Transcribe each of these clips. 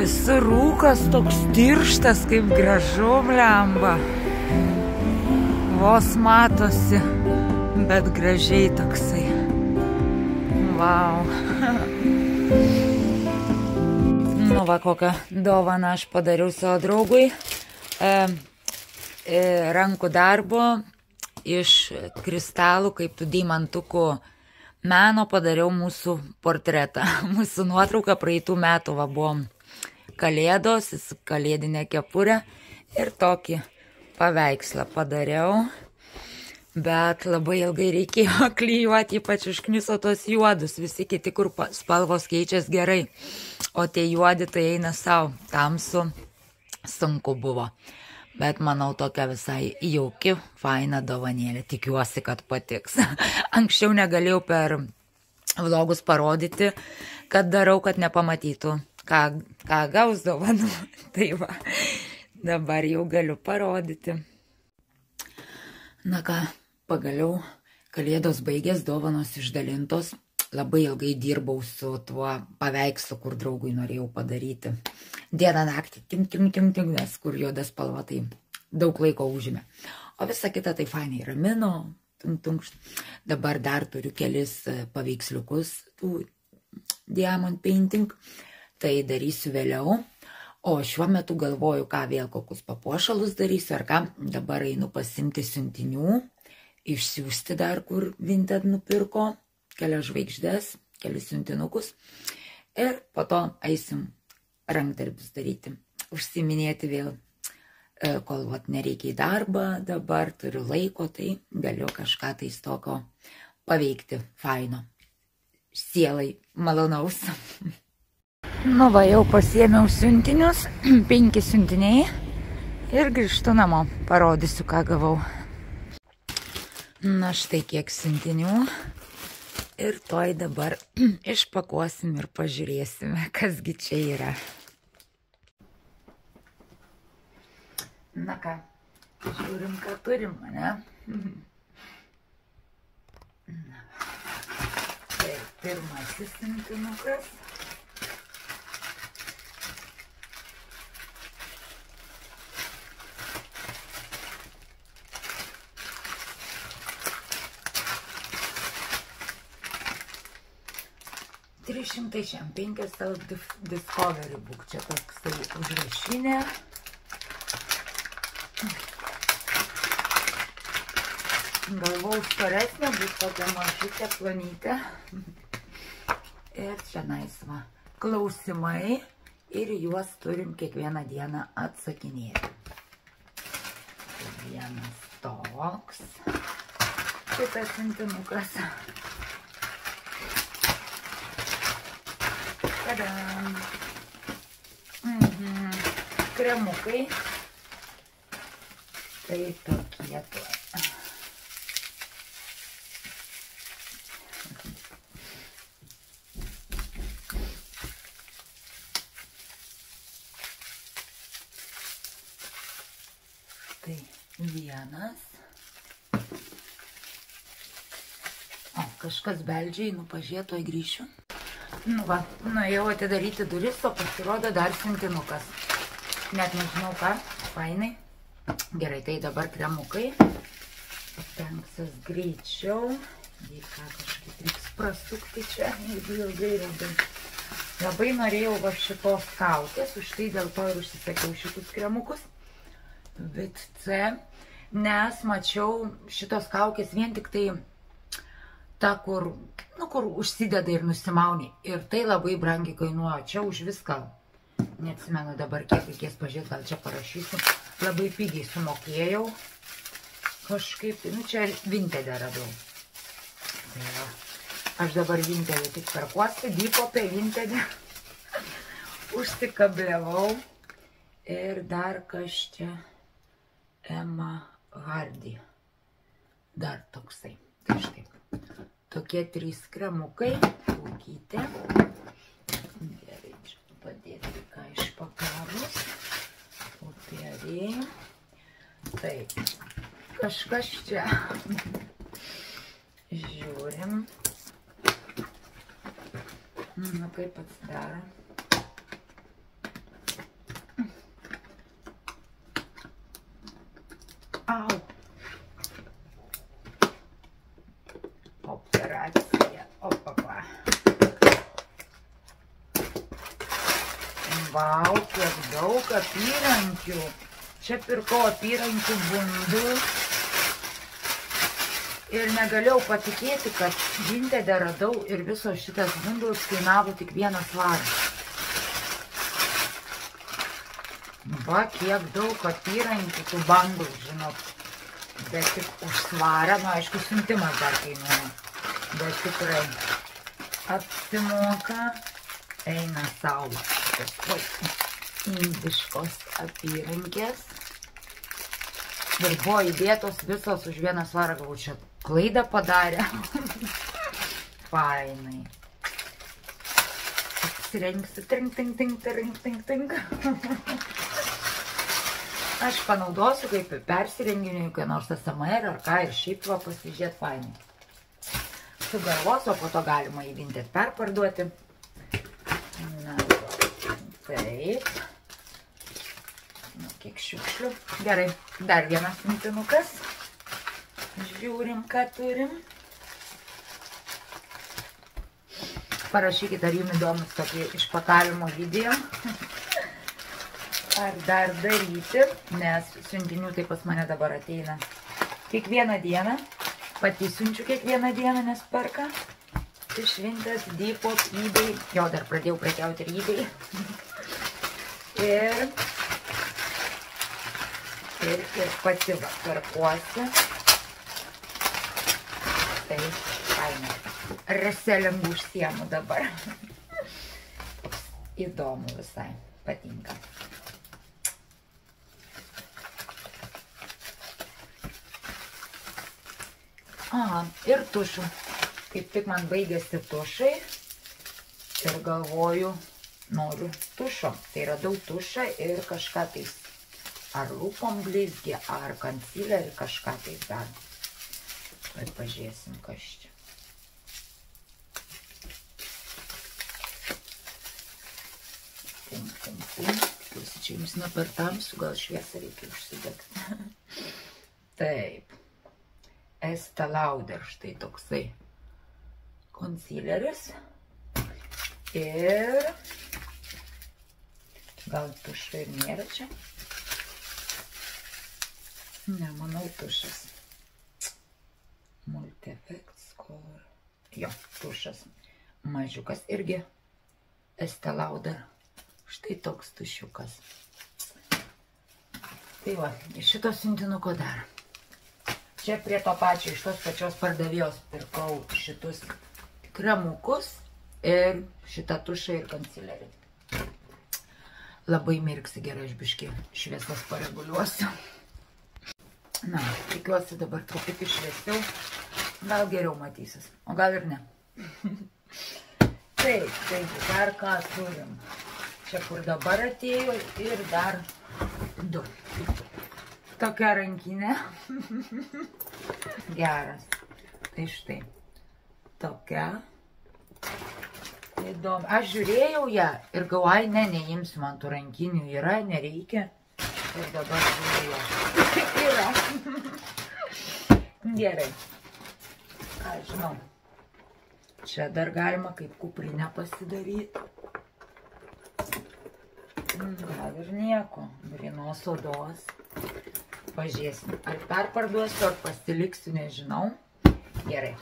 Visur rūkas toks tirštas, kaip gražu, blemba. Vos matosi, bet gražiai toksai. Vau. Nu va, kokią dovaną aš padariau savo draugui. Rankų darbo iš kristalų, kaip tų deimantukų meno padariau mūsų portretą. Mūsų nuotrauka praeitų metų va buvom kalėdos, kalėdinę kepurę ir tokį paveikslą padariau. Bet labai ilgai reikėjo klijuoti, ypač užkniso tos juodus, visi kiti, kur spalvos keičias gerai. O tie juodi tai eina savo, tamsu, sunku buvo. Bet manau, tokia visai jauki, faina dovanėlė. Tikiuosi, kad patiks. Anksčiau negalėjau per vlogus parodyti, kad darau, kad nepamatytų, ką gaus dovanų. Tai va, dabar jau galiu parodyti. Na ką, pagaliau kalėdos baigės, dovanos išdalintos. Labai ilgai dirbau su tuo paveikslu, kur draugui norėjau padaryti. Dieną naktį, nes kur juoda spalva, tai daug laiko užėmė. O visa kita tai fainai ramino. Dabar dar turiu kelis paveiksliukus, tų diamond painting. Tai darysiu vėliau. O šiuo metu galvoju, ką vėl kokius papuošalus darysiu, ar ką. Dabar einu pasimti siuntinių, išsiųsti dar, kur Vinted nupirko. Kelias žvaigždės, kelias siuntinukus ir po to eisim rankdarbius daryti, užsiminėti vėl, kol nereikia į darbą, dabar turiu laiko, tai galiu kažką tai tokio paveikti faino, sielai malonaus. Nu va, jau pasiėmiau siuntinius, 5 siuntiniai ir grįžtu namo, parodysiu, ką gavau. Na štai kiek siuntinių. Ir toj dabar išpakuosim ir pažiūrėsime, kasgi čia yra. Na ką, žiūrim, ką turim, ne? Tai pirmasis siuntinukas. $305 self-discovery book. Čia toksai užrašinė. Galvau storesnė, bus tokia mažutė plonytė. Ir čia naisva. Klausimai ir juos turim kiekvieną dieną atsakinėti. Vienas toks. Kitas siuntinukas. Kremukai. Tai tokie tuo. Tai vienas. O, kažkas beldžia, nu pažiūrėtoj grįšiu. Nu va, nuėjau atidaryti duris, o pasirodo dar siuntinukas. Net nežinau ką, fainai. Gerai, tai dabar kremukai. Stengsiuos greičiau. Jei ką, kažkaip reiks prasukti čia, jeigu ilgai labai. Labai norėjau va šitos kaukės, už tai dėl to ir užsisakiau šitus kremukus. Bet C, nes mačiau šitos kaukės vien tik tai ta, kur užsideda ir nusimauni. Ir tai labai brangiai kainuoja. Čia už viską, neatsimenu dabar kiek reikės pažiūrėti, gal čia parašysiu. Labai pigiai sumokėjau. Kažkaip, nu čia Vintede radau. Tai va, aš dabar Vintede tik perkuosi, Depop'e Vintede. Užsikabliavau. Ir dar kas čia Emma Hardy. Dar toksai. Tai štai. Tokie 3 kremukai, plaukytė. Gerai, čia padėti ką išpakavus. Popierė. Taip, kažkas čia. Žiūrim. Nu, kaip atsidaro. Vau, kiek daug apyrankių. Čia pirkau apyrankių bundus. Ir negalėjau patikėti, kad Vintede radau ir visos šitas bundus kainavo tik 1 svarą. Va, kiek daug apyrankių, tų bangų, žinot. Bet tik už svarą, nu aišku, siuntimas dar kainuoja. Bet tikrai apsimoka, eina sau. Indiškos apyrankės. Ir buvo įdėtos visos už 1 svarą, galvoju, čia klaidą padarė. Fainai. Apsirengsiu, tink, tink, tink, tink, tink, tink. Aš panaudosiu kaip persirenginiui, kai nors ASMR ar ką, ir šiaip va pasižiūrėt fainai. Sugalvosiu, o po to galima į Vinted perparduoti. Na, taip. Nu, kiek šiukšlių. Gerai, dar vienas mintinukas. Žiūrim, ką turim. Parašykit, ar jums įdomus tokį išpakavimo video. Ar dar daryti, nes siuntinių tai pas mane dabar ateina kiekvieną dieną. Pati siunčiu kiekvieną dieną, nes perka. Iš Vinted, Depop, eBay. Jo, dar pradėjau prekiauti ir eBay. Ir pati va perkuosi. Tai fainai. Reselingų užsiemu dabar. Įdomu visai. Patinka. Aha, ir tušų. Kaip tik man baigėsi tušai ir galvoju, noriu tušo. Tai radau tušą ir kažką tais, ar lūpom blizgi, ar concealerį, kažką tais dar. Ir pažiūrėsim, kas čia. Pum, pum, pum. Tikiuosi, čia jums ne per tamsu, gal šviesą reikia užsidegti. Taip. Estee Lauder, štai toksai concealeris. Ir gal tušai ir nėra čia? Ne, manau tušas. Multi-Effects Color. Jo, tušas. Mažiukas irgi Estee Lauder. Štai toks tušiukas. Tai va, iš šito siuntinuko dar. Čia prie to pačio, iš tos pačios pardavėjos pirkau šitus kremukus ir šitą tušą ir concealerį. Labai mirksi gerai, aš biškį šviesas pareguliuosiu. Na, tikiuosi dabar truputį šviesiau, gal geriau matysis, o gal ir ne. Taip, dar ką turim. Čia kur dabar atėjo ir dar 2. Tokia rankinė. Geras. Tai štai. Tokia. Įdomu. Aš žiūrėjau ją ir galvoju, ne, neimsiu, man tų rankinių yra, nereikia. Ir dabar žiūrėjau. Yra. Gerai. Ką žinau. Čia dar galima kaip kuprinę pasidaryti. Gal ir nieko. Grynos odos. Pažiūrėsim, ar perparduosiu, ar pasiliksiu, nežinau. Gerai.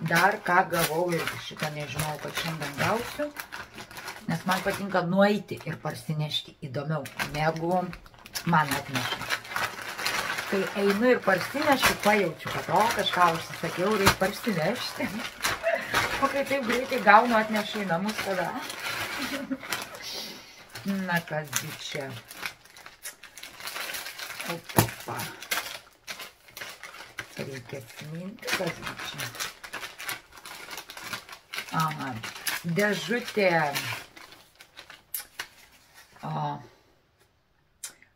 Dar ką gavau ir šitą nežinau, kad šiandien gausiu. Nes man patinka nueiti ir parsinešti įdomiau, negu man atneša. Kai einu ir parsinešiu, pajaučiu, kad kažką užsisakiau, reikia parsinešti. O kai taip greitai gaunu, atnešu į namus tada. Na kasgi čia. Opa. Reikia atsiminti, kasgi čia. Aha, dėžutė.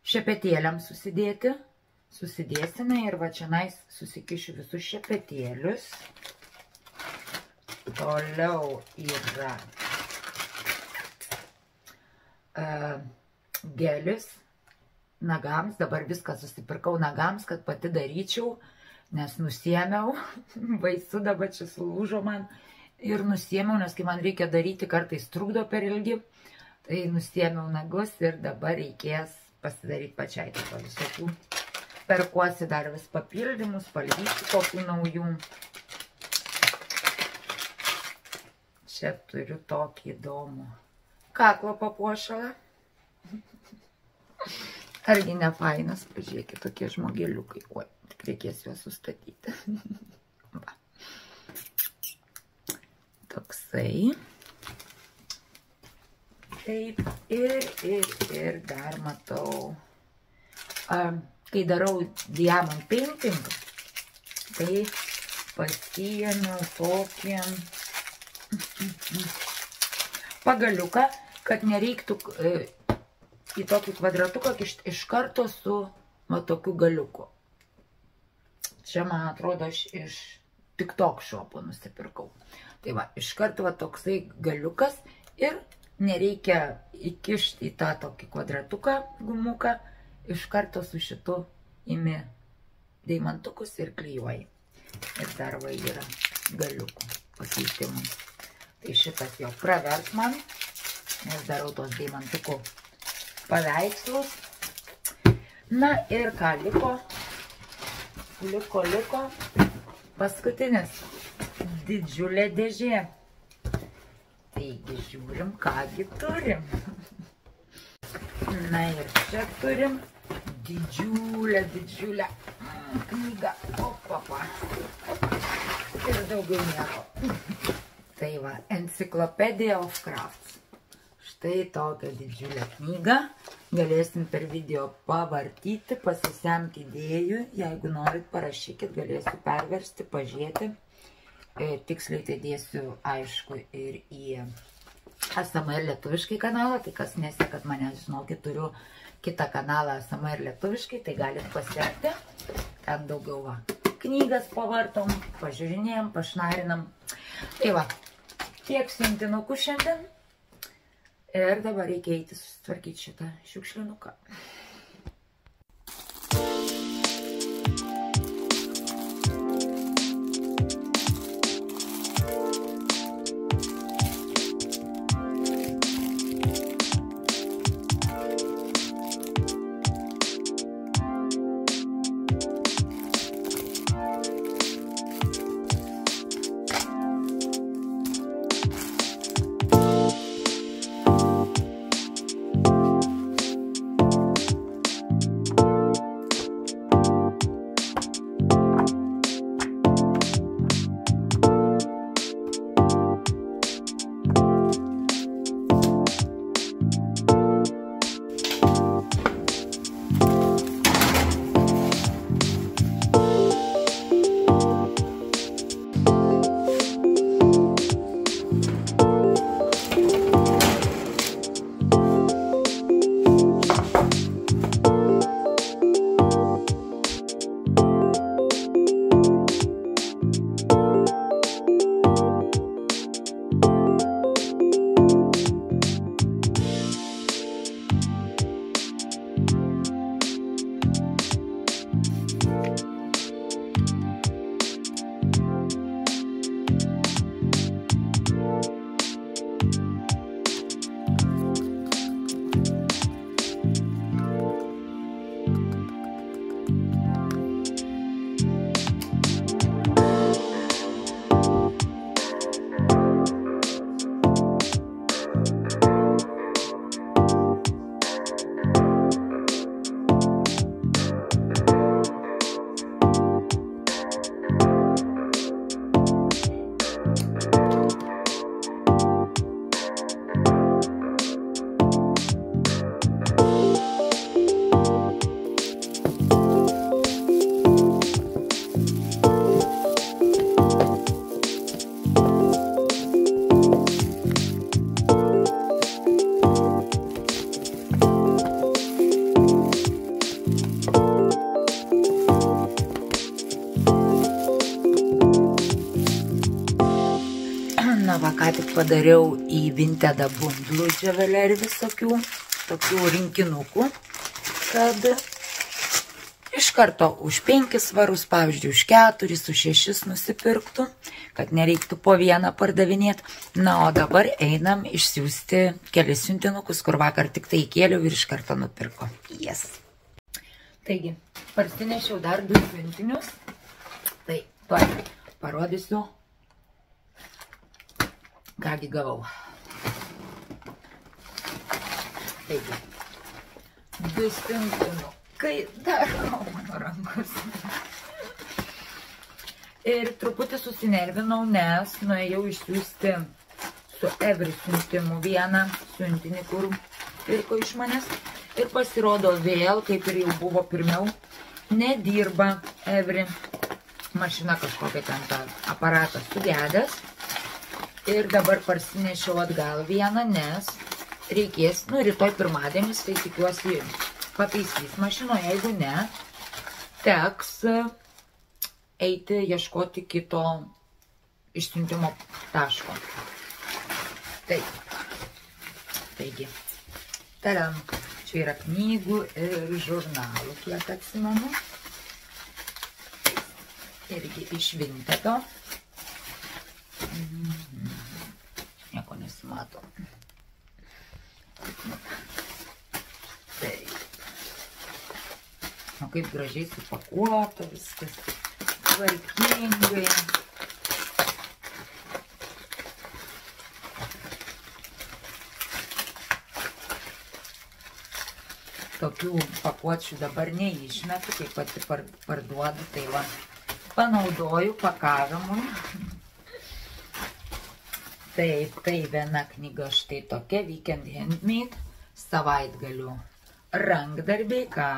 Šepetėliam susidėti. Susidėsime ir va čianais susikišiu visus šepetėlius. Toliau yra gelis nagams. Dabar viską susipirkau nagams, kad pati daryčiau, nes nusiėmiau. Baisu, dabar čia sulūžo man. Ir nusiėmiau, nes kai man reikia daryti, kartais trukdo per ilgi. Tai nusiėmiau nagus ir dabar reikės pasidaryti pačiai tipo visokių. Perkuosi dar vis papildymus, spalvysiu kokių naujų. Čia turiu tokį įdomų kaklo papuošalą. Argi ne fainas, pažiūrėkit, tokie žmogėliukai. Oi, tik reikės juos sustatyti. Va. Toksai. Taip, ir dar matau, kai darau diamond painting, tai pasiėmiau tokį pagaliuką, kad nereiktų į tokį kvadratuką iš karto su va tokiu galiuku. Čia, man atrodo, aš iš TikTok shopo nusipirkau. Tai va, iš karto va toksai galiukas ir nereikia įkišti į tą tokį kvadratuką gumuką, iš karto su šitu imi deimantukus ir klijuoji. Ir dar va yra galiukų pakeitimų. Tai šitas jau pravers man, nes darau tos deimantukų paveikslus. Na ir ką liko? Liko paskutinis didžiulė dėžė. Taigi žiūrim, kągi turim. Na ir čia turim didžiulę knygą. Opa. Ir daugiau nieko. Tai va, Encyclopedia of Crafts. Štai tokią didžiulę knygą. Galėsim per video pavartyti, pasisemti idėjų. Jeigu norit, parašykit, galėsiu perversti, pažiūrėti. Tiksliai tai dėsiu, aišku, ir į ASMR lietuviškai kanalą. Tai kas nesekat mane, žinokit, turiu kitą kanalą ASMR lietuviškai, tai galit pasiekti. Ten daugiau va, knygas pavartom, pažiūrinėjom, pašnarinam. Tai va, tiek siuntinukų šiandien. Ir dabar reikia eiti susitvarkyti šitą šiukšlinuką. Va, ką tik padariau į Vintedą bundlų džiavelę ir visokių tokių rinkinukų, kad iš karto už 5 svarus, pavyzdžiui, už 4, už 6 nusipirktų. kad nereiktų po vieną pardavinėti. Na, o dabar einam išsiųsti kelis siuntinukus, kur vakar tik tai įkėliau ir iš karto nupirko. Yes. Taigi, parsinešiau dar 2 siuntinius. Tai, parodysiu, kągi gavau. Taigi, 2 siuntinukai dar mano rankos. Ir truputį susinervinau, nes nuėjau išsiųsti su Every siuntimu vieną siuntinį, kur pirko iš manęs. Ir pasirodo vėl, kaip ir jau buvo pirmiau, nedirba Every. Mašina kažkokia ten ta aparatas sugedęs. Ir dabar parsinešiau atgal vieną, nes reikės, rytoj pirmadienis, tai tikiuosi pataisys mašino, jeigu ne, teks eiti ieškoti kito išsiuntimo taško. Taigi, tadam, čia yra knygų ir žurnalų, kiek atsimenu. Irgi iš Vintedo. Nieko nesimato. Taip. O kaip gražiai supakuota viskas. Tvarkingai. Tokių pakuočių dabar neišmetu, kaip pati parduodu, tai va. Panaudoju pakavimui. Taip, tai viena knyga štai tokia, Weekend Handmade, savaitgalių rankdarbiai, ką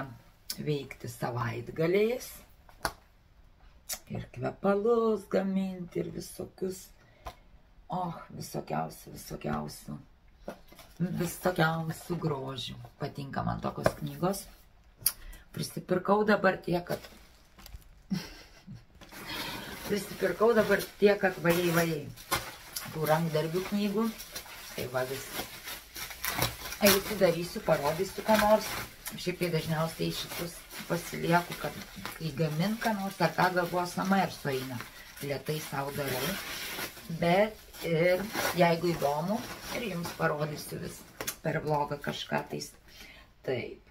veikti savaitgaliais. Ir kvepalus gaminti, ir visokius, visokiausių grožių. Patinka man tokios knygos. Prisipirkau dabar tiek, kad vajai tų rankdarbių knygų. Tai va viską. Eisiu, darysiu, parodysiu ką nors. Šiaip tai dažniausiai šitus pasilieku, kad kai gamint ką nors, ar ką galvoju sama ir sueina. Lėtai savo darau. Bet ir jeigu įdomu, ir jums parodysiu vis per vlogą kažką tais. Taip,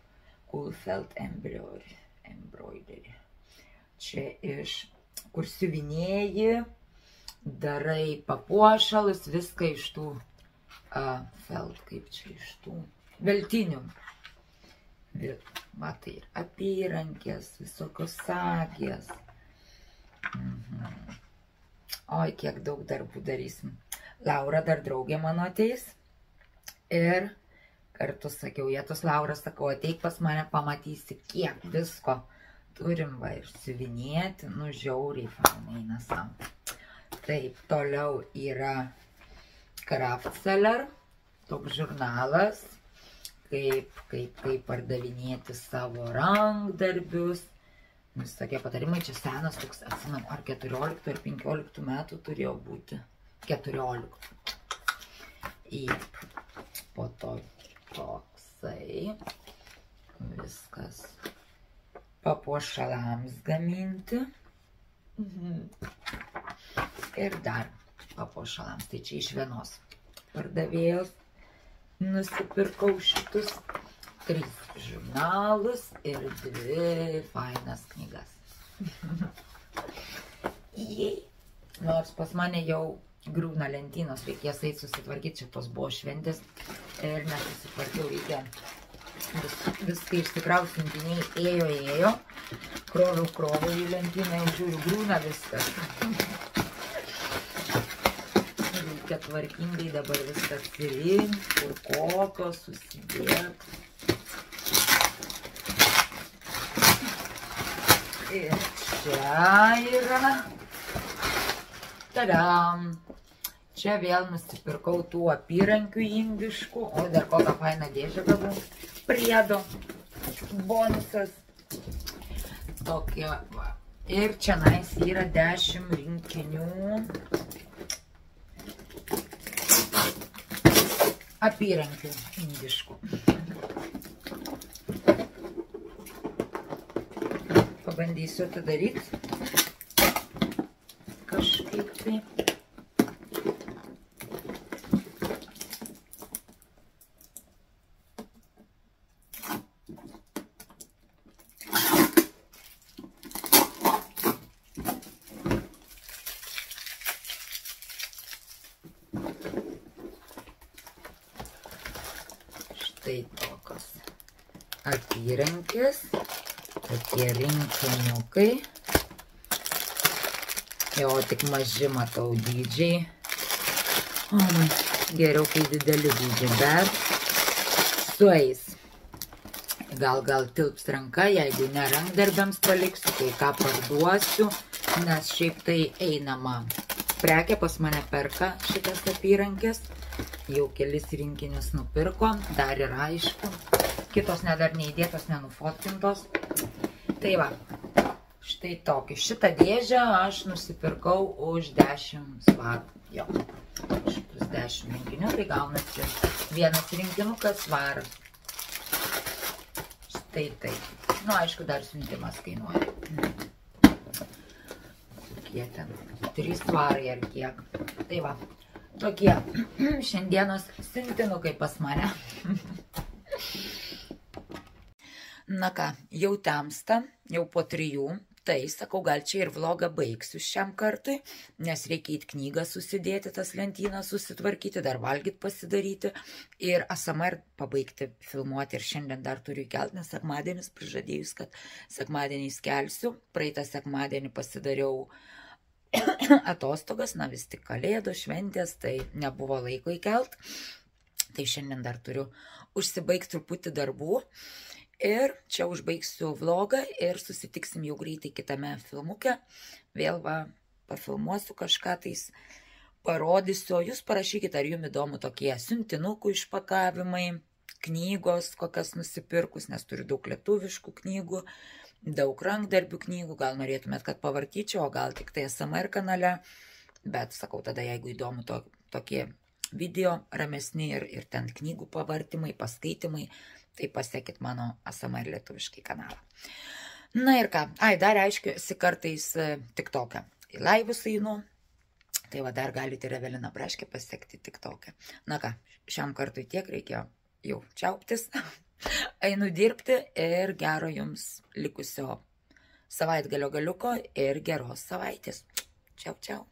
Coolfeld Embroidery. Čia iš kur siuvinėji, darai papuošalus, viską iš tų iš tų veltinių. Matai, ir apyrankės, visokios sagės. Oi, kiek daug darbų darysim. Laura dar draugė mano ateis. Ir kartu sakiau, Jėtus Laura, sakau, ateik pas mane, pamatysi, kiek visko turim va ir siuvinėti, žiauriai fainai nesam. Taip, toliau yra Kraftseller, toks žurnalas, kaip pardavinėti savo rankdarbius. Visokie patarimai, čia senas toks, atsimenu, ar 14 ar 15 metų turėjo būti. 14. Ir po to toksai viskas. Papuošalams gaminti. Ir dar papuošalams. Tai čia iš vienos pardavėjos nusipirkau šitus 3 žurnalus ir 2 fainas knygas. Nors pas mane jau griūna lentynos, reikės eiti susitvarkyti, čia tos buvo šventės ir nesusitvarkiau, reikia viską išsikraut, siuntiniai ėjo, kroviau į lentyną ir žiūriu, griūna viskas. Reikia tvarkingai dabar viskas surinkti, kur kokios, susidėti. Ir čia yra, tadam, čia vėl nusipirkau tų apyrankių indiškų, o dar kokią fainą dėžę gavau. Priedo bonusas tokie va. Ir čia yra 10 rinkinių apyrankių indiškų. Pabandysiu atidaryti kažkaip tai. štai tokios apyrankės, tokie rinkiniukai. Jo, tik maži matau dydžiai. Geriau, kai dideli dydžiai, bet sueis. Gal tilps ranka, jeigu ne rankdarbiams paliksiu, tai ką parduosiu, nes šiaip tai einama prekė, pas mane perka šitas apyrankės. Jau kelis rinkinius nupirko, dar yra aišku. Kitos dar neįdėtos, nenufotkintos. Tai va, štai tokį. Šitą dėžę aš nusipirkau už 10 svarų. Jo, šitus 10 rinkinių, tai gaunasi vienas rinkinukas svaras. Štai taip. Nu, aišku, dar siuntimas kainuoja. Kokie ten 3 svarai ar kiek. Tai va, tokie šiandienos siuntinukai pas mane. Na ką, jau temsta, jau po 3. Tai, sakau, gal čia ir vlogą baigsiu šiam kartui, nes reikia į knygą susidėti, tas lentynas susitvarkyti, dar valgyti pasidaryti ir ASMR pabaigti filmuoti. Ir šiandien dar turiu įkelti, nes sekmadienis prižadėjus, kad sekmadieniais kelsiu. Praeitą sekmadienį pasidariau atostogas, na vis tik kalėdos, šventės, tai nebuvo laiko įkelt. Tai šiandien dar turiu užsibaigti truputį darbų. Ir čia užbaigsiu vlogą ir susitiksim jau greitai kitame filmuke. Vėl va, pafilmuosiu kažką tais, parodysiu. Jūs parašykite, ar jums įdomu tokie siuntinukų išpakavimai, knygos, kokias nusipirkus, nes turiu daug lietuviškų knygų, daug rankdarbių knygų. Gal norėtumėt, kad pavartyčiau, o gal tik tai ASMR kanale. Bet sakau, tada jeigu įdomu tokie video ramesni ir ten knygų pavartymai, paskaitimai, tai pasiekit mano ASMR lietuviškai kanalą. Na ir ką, dar aiškiuosi kartais TikToke. Į laivus einu, tai va dar galite ir Eveliną Braškę pasiekti TikToke. Na ką, šiam kartui tiek, reikėjo jau čiauptis. Einu dirbti ir gero jums likusio savaitgalio galiuko ir geros savaitės. Čiau, čiau.